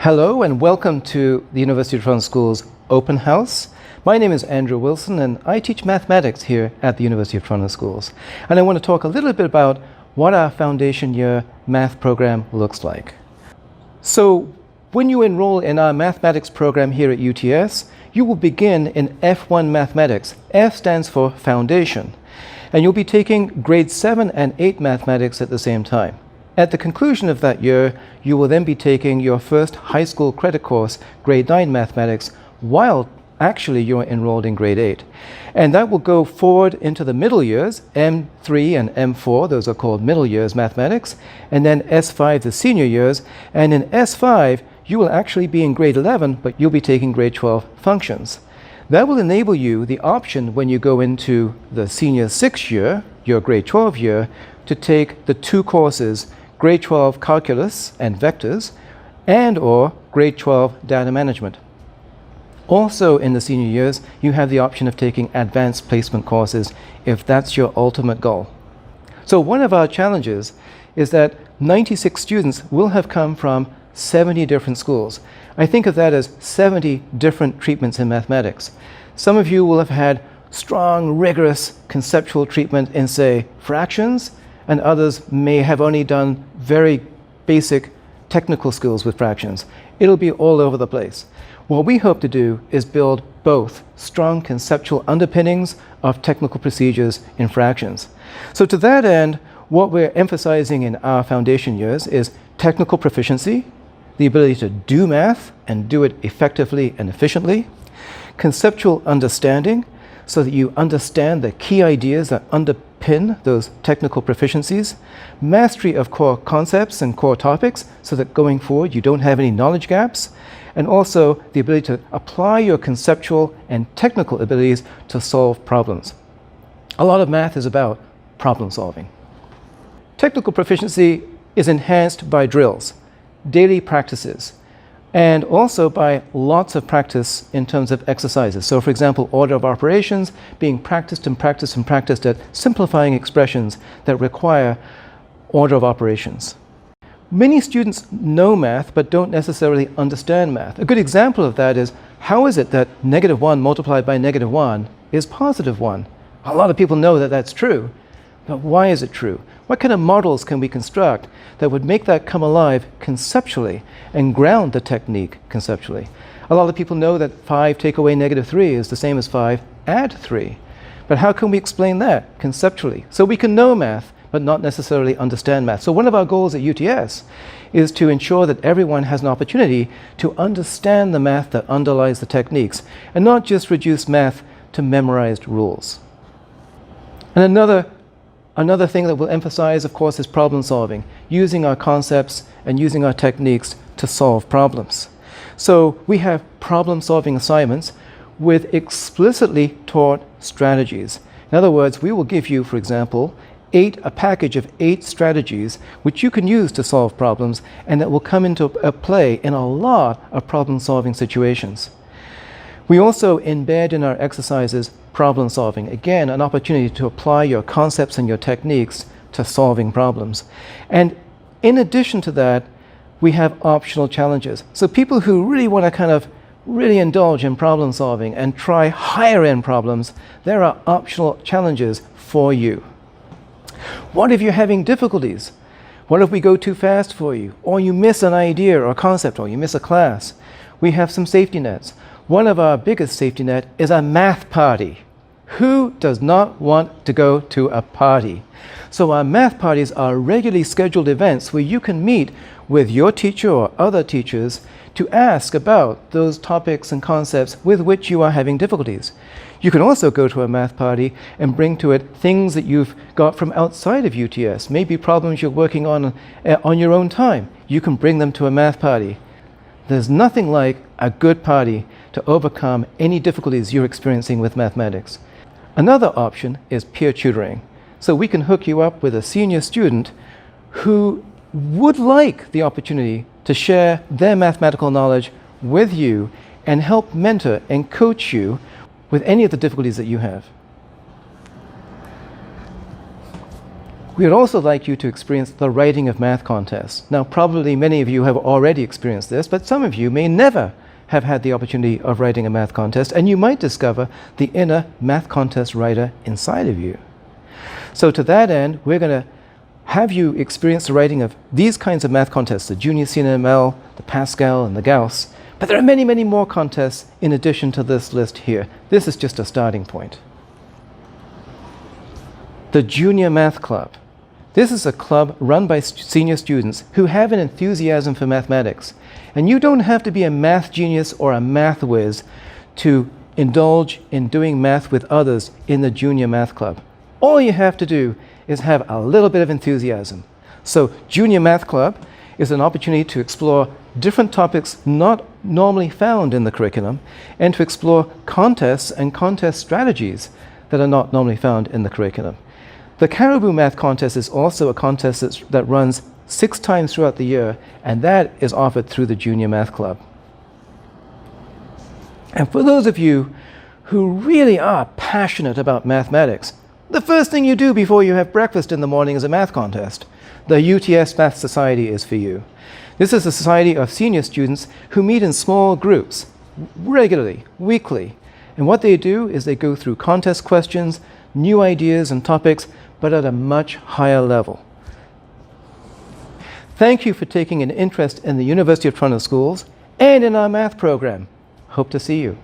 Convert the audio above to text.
Hello and welcome to the University of Toronto School's Open House. My name is Andrew Wilson and I teach mathematics here at the University of Toronto Schools. And I want to talk a little bit about what our foundation year math program looks like. So when you enroll in our mathematics program here at UTS, you will begin in F1 mathematics. F stands for foundation. And you'll be taking grade 7 and 8 mathematics at the same time. At the conclusion of that year, you will then be taking your first high school credit course, grade 9 mathematics, while actually you're enrolled in grade 8. And that will go forward into the middle years, M3 and M4, those are called middle years mathematics, and then S5, the senior years. And in S5, you will actually be in grade 11, but you'll be taking grade 12 functions. That will enable you the option when you go into the senior 6th year, your grade 12 year, to take the two courses, grade 12 calculus and vectors, and or grade 12 data management. Also in the senior years, you have the option of taking advanced placement courses if that's your ultimate goal. So one of our challenges is that 96 students will have come from 70 different schools. I think of that as 70 different treatments in mathematics. Some of you will have had strong, rigorous conceptual treatment in, say, fractions, and others may have only done very basic technical skills with fractions. It'll be all over the place. What we hope to do is build both strong conceptual underpinnings of technical procedures in fractions. So to that end, what we're emphasizing in our foundation years is technical proficiency, the ability to do math and do it effectively and efficiently, conceptual understanding, so that you understand the key ideas that underpin those technical proficiencies, mastery of core concepts and core topics so that going forward you don't have any knowledge gaps, and also the ability to apply your conceptual and technical abilities to solve problems. A lot of math is about problem solving. Technical proficiency is enhanced by drills, daily practices, and also by lots of practice in terms of exercises. So for example, order of operations, being practiced and practiced and practiced at simplifying expressions that require order of operations. Many students know math but don't necessarily understand math. A good example of that is, how is it that -1 multiplied by -1 is +1? A lot of people know that that's true, but why is it true? What kind of models can we construct that would make that come alive conceptually and ground the technique conceptually? A lot of people know that 5 take away -3 is the same as 5 add 3. But how can we explain that conceptually? So we can know math, but not necessarily understand math. So one of our goals at UTS is to ensure that everyone has an opportunity to understand the math that underlies the techniques, and not just reduce math to memorized rules. And Another thing that we'll emphasize, of course, is problem solving, using our concepts and using our techniques to solve problems. So we have problem solving assignments with explicitly taught strategies. In other words, we will give you, for example, a package of 8 strategies which you can use to solve problems, and that will come into play in a lot of problem solving situations. We also embed in our exercises problem solving. Again, an opportunity to apply your concepts and your techniques to solving problems. And in addition to that, we have optional challenges. So people who really want to kind of really indulge in problem solving and try higher end problems, there are optional challenges for you. What if you're having difficulties? What if we go too fast for you? Or you miss an idea or a concept, or you miss a class? We have some safety nets. One of our biggest safety net is a math party. Who does not want to go to a party? So our math parties are regularly scheduled events where you can meet with your teacher or other teachers to ask about those topics and concepts with which you are having difficulties. You can also go to a math party and bring to it things that you've got from outside of UTS, maybe problems you're working on your own time. You can bring them to a math party. There's nothing like a good party to overcome any difficulties you're experiencing with mathematics. Another option is peer tutoring. So we can hook you up with a senior student who would like the opportunity to share their mathematical knowledge with you and help mentor and coach you with any of the difficulties that you have. We would also like you to experience the writing of math contests. Now, probably many of you have already experienced this, but some of you may never have had the opportunity of writing a math contest, and you might discover the inner math contest writer inside of you. So to that end, we're going to have you experience the writing of these kinds of math contests, the Junior CNML, the Pascal, and the Gauss. But there are many, many more contests in addition to this list here. This is just a starting point. The Junior Math Club. This is a club run by senior students who have an enthusiasm for mathematics. And you don't have to be a math genius or a math whiz to indulge in doing math with others in the Junior Math Club. All you have to do is have a little bit of enthusiasm. So Junior Math Club is an opportunity to explore different topics not normally found in the curriculum and to explore contests and contest strategies that are not normally found in the curriculum. The Caribou Math Contest is also a contest that runs 6 times throughout the year, and that is offered through the Junior Math Club. And for those of you who really are passionate about mathematics, the first thing you do before you have breakfast in the morning is a math contest. The UTS Math Society is for you. This is a society of senior students who meet in small groups, regularly, weekly. And what they do is they go through contest questions, new ideas and topics, but at a much higher level. Thank you for taking an interest in the University of Toronto Schools and in our math program. Hope to see you.